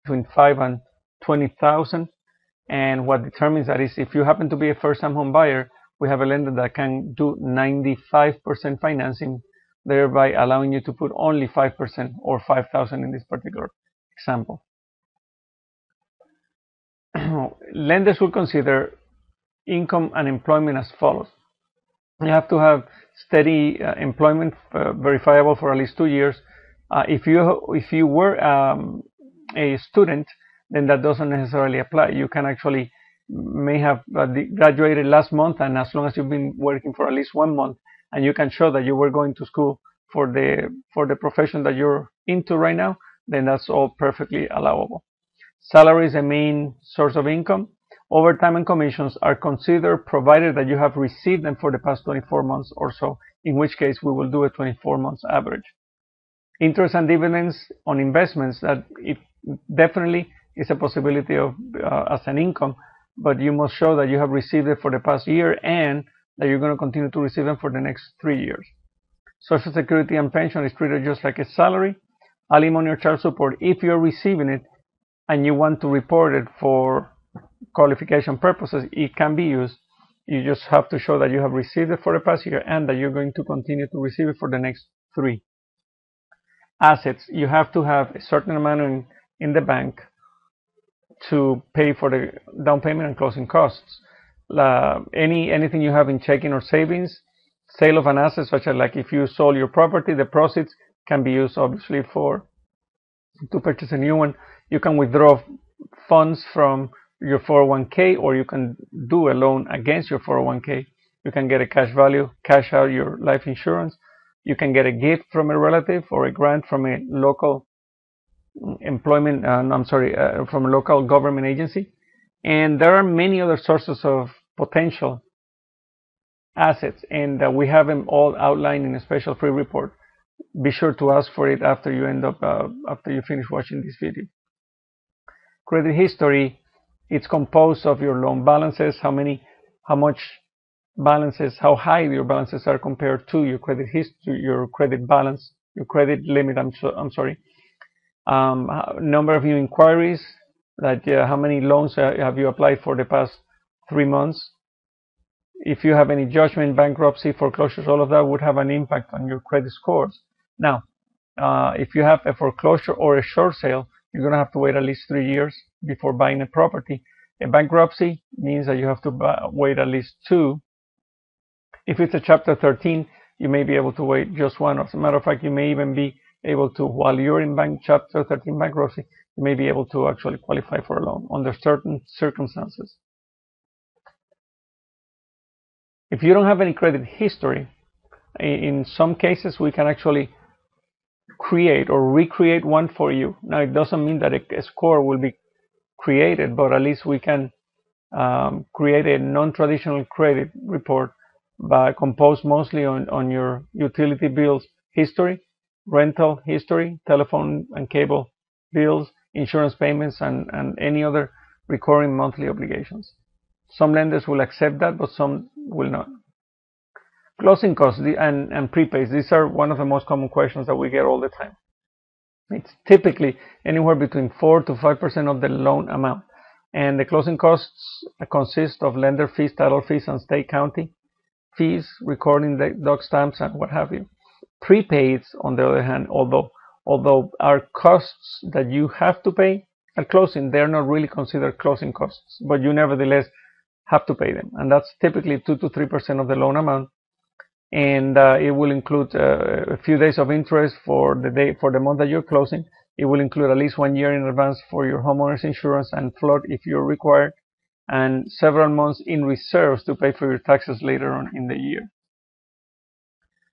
between 5 and 20,000. And what determines that is if you happen to be a first-time home buyer, we have a lender that can do 95% financing, thereby allowing you to put only 5% or 5,000 in this particular example. Lenders will consider income and employment as follows. You have to have steady employment verifiable for at least 2 years. If you were a student, then that doesn't necessarily apply. You can actually may have graduated last month, and as long as you've been working for at least 1 month, and you can show that you were going to school for the profession that you're into right now, then that's all perfectly allowable. Salary is a main source of income. Overtime and commissions are considered provided that you have received them for the past 24 months or so, in which case we will do a 24 months average. Interest and dividends on investments, that it definitely is a possibility of as an income, but you must show that you have received it for the past year and that you're going to continue to receive them for the next 3 years. Social Security and pension is treated just like a salary. Alimony or child support, if you're receiving it and you want to report it for qualification purposes, it can be used. You just have to show that you have received it for the past year and that you're going to continue to receive it for the next 3. Assets, you have to have a certain amount in the bank to pay for the down payment and closing costs. Anything you have in checking or savings, sale of an asset, such as like if you sold your property, the proceeds can be used obviously to purchase a new one. You can withdraw funds from your 401k, or you can do a loan against your 401k. You can get a cash value, cash out your life insurance. You can get a gift from a relative or a grant from a local employment, from a local government agency. And there are many other sources of potential assets, and we have them all outlined in a special free report. Be sure to ask for it after you finish watching this video. Credit history, it's composed of your loan balances, how much balances, how high your balances are compared to your credit history, your credit balance, your credit limit. Number of new inquiries, that how many loans have you applied for the past 3 months. If you have any judgment, bankruptcy, foreclosures, all of that would have an impact on your credit scores. Now, if you have a foreclosure or a short sale, you're going to have to wait at least 3 years before buying a property. A bankruptcy means that you have to wait at least 2. If it's a Chapter 13, you may be able to wait just 1. As a matter of fact, you may even be able to, while you're in Chapter 13 bankruptcy, you may be able to actually qualify for a loan under certain circumstances. If you don't have any credit history, in some cases we can actually create or recreate one for you. Now, it doesn't mean that a score will be created, but at least we can create a non-traditional credit report composed mostly on your utility bills history, rental history, telephone and cable bills, insurance payments, and any other recurring monthly obligations. Some lenders will accept that, but some will not. Closing costs and prepays, these are one of the most common questions that we get all the time. It's typically anywhere between 4 to 5% of the loan amount. And the closing costs consist of lender fees, title fees, and state county fees, recording the doc stamps, and what have you. Prepaids, on the other hand, although are costs that you have to pay at closing, they're not really considered closing costs, but you nevertheless have to pay them. And that's typically 2 to 3% of the loan amount. And it will include a few days of interest for the month that you're closing. It will include at least 1 year in advance for your homeowner's insurance and flood if you're required, and several months in reserves to pay for your taxes later on in the year.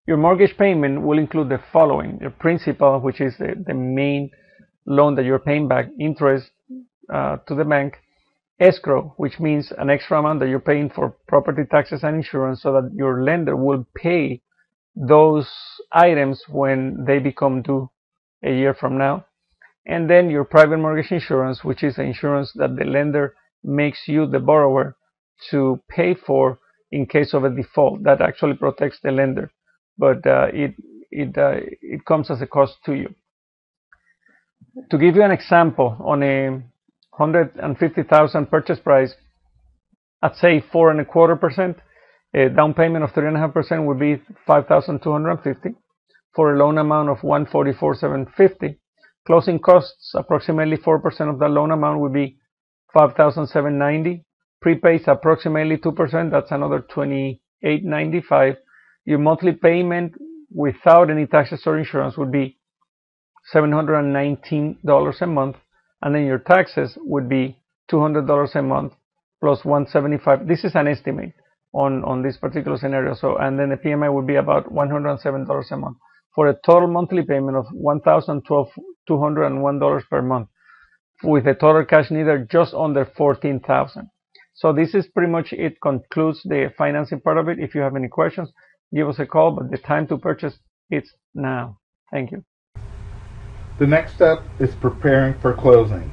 Your mortgage payment will include the following: your principal, which is the main loan that you're paying back, interest to the bank, escrow, which means an extra amount that you're paying for property taxes and insurance so that your lender will pay those items when they become due a year from now. And then your private mortgage insurance, which is the insurance that the lender makes you, the borrower, to pay for in case of a default. That actually protects the lender, but it comes as a cost to you. To give you an example, on a $150,000 purchase price, I'd say 4.25%, a down payment of 3.5% would be $5,250 for a loan amount of $144,750. Closing costs, approximately 4% of the loan amount would be $5,790. Prepays, approximately 2%, that's another $2,895. Your monthly payment without any taxes or insurance would be $719 a month, and then your taxes would be $200 a month plus $175. This is an estimate on this particular scenario. So, and then the PMI would be about $107 a month for a total monthly payment of $1,201 per month, with a total cash needed just under $14,000. So this is pretty much it. Concludes the financing part of it. If you have any questions, give us a call, but the time to purchase it's now. Thank you. The next step is preparing for closing.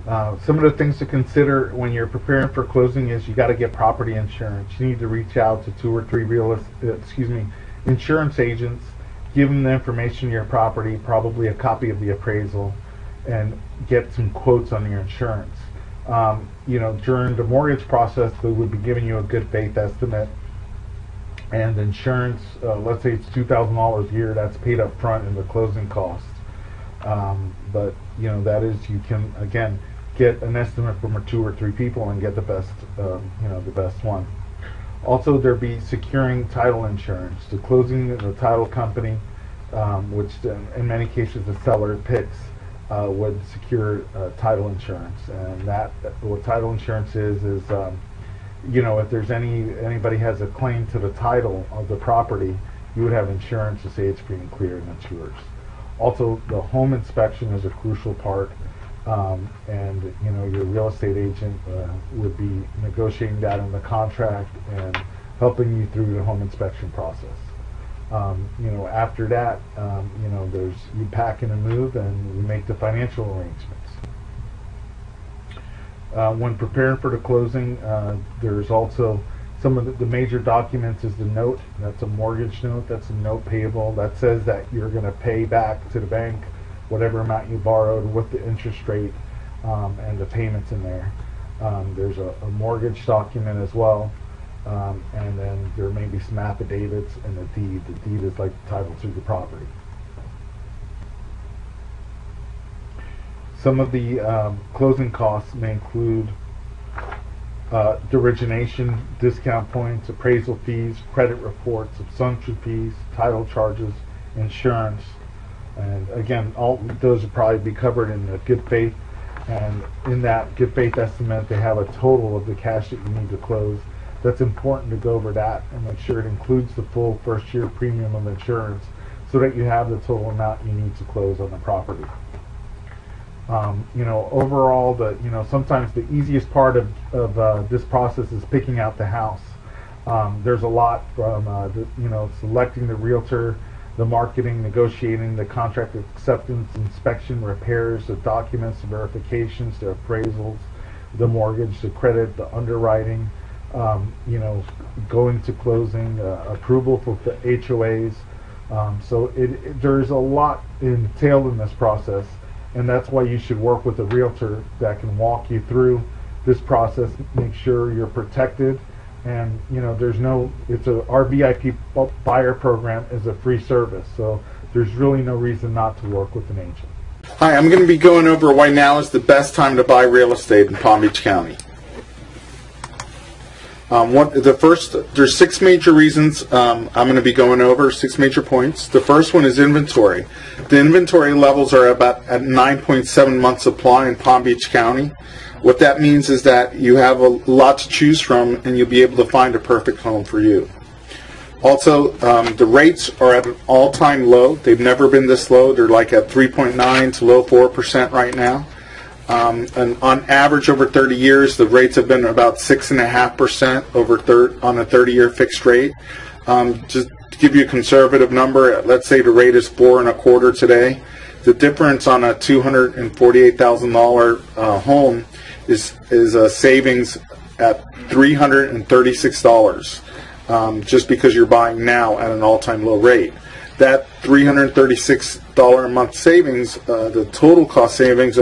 Some of the things to consider when you're preparing for closing is you got to get property insurance. You need to reach out to 2 or 3 insurance agents, give them the information on your property, probably a copy of the appraisal, and get some quotes on your insurance. During the mortgage process, they would be giving you a good faith estimate, and insurance, let's say it's $2,000 a year, that's paid up front in the closing costs. But that is, you can again get an estimate from 2 or 3 people and get the best, the best one. Also, there'd be securing title insurance. The closing, the title company, which in many cases the seller picks, would secure title insurance. And that, what title insurance is if there's anybody has a claim to the title of the property, you would have insurance to say it's free and clear and it's yours. Also, the home inspection is a crucial part, and your real estate agent would be negotiating that in the contract and helping you through the home inspection process. After that, you pack and move and you make the financial arrangements. When preparing for the closing, there's also some of the major documents is the note. That's a mortgage note. That's a note payable. That says that you're going to pay back to the bank whatever amount you borrowed with the interest rate and the payments in there. There's a mortgage document as well. And then there may be some affidavits and a deed. The deed is like the title to the property. Some of the closing costs may include the origination, discount points, appraisal fees, credit reports, assumption fees, title charges, insurance, and again, all those will probably be covered in the good faith. And in that good faith estimate, they have a total of the cash that you need to close. That's important to go over that and make sure it includes the full first year premium of insurance, so that you have the total amount you need to close on the property. Overall, sometimes the easiest part of this process is picking out the house. There's a lot from selecting the realtor, the marketing, negotiating, the contract acceptance, inspection, repairs, the documents, the verifications, the appraisals, the mortgage, the credit, the underwriting, going to closing, approval for the HOAs. So there's a lot entailed in this process. And that's why you should work with a realtor that can walk you through this process, make sure you're protected, and our VIP buyer program is a free service, so there's really no reason not to work with an agent. Hi, I'm going to be going over why now is the best time to buy real estate in Palm Beach County. There's 6 major reasons I'm going to be going over, 6 major points. The first one is inventory. The inventory levels are about at 9.7 months supply in Palm Beach County. What that means is that you have a lot to choose from and you'll be able to find a perfect home for you. Also, the rates are at an all-time low. They've never been this low. They're like at 3.9 to low 4% right now. And on average over 30 years, the rates have been about 6.5% on a 30-year fixed rate. Just to give you a conservative number, let's say the rate is 4.25 today. The difference on a $248,000 home is a savings at $336, just because you're buying now at an all-time low rate. that $336 a month savings, the total cost savings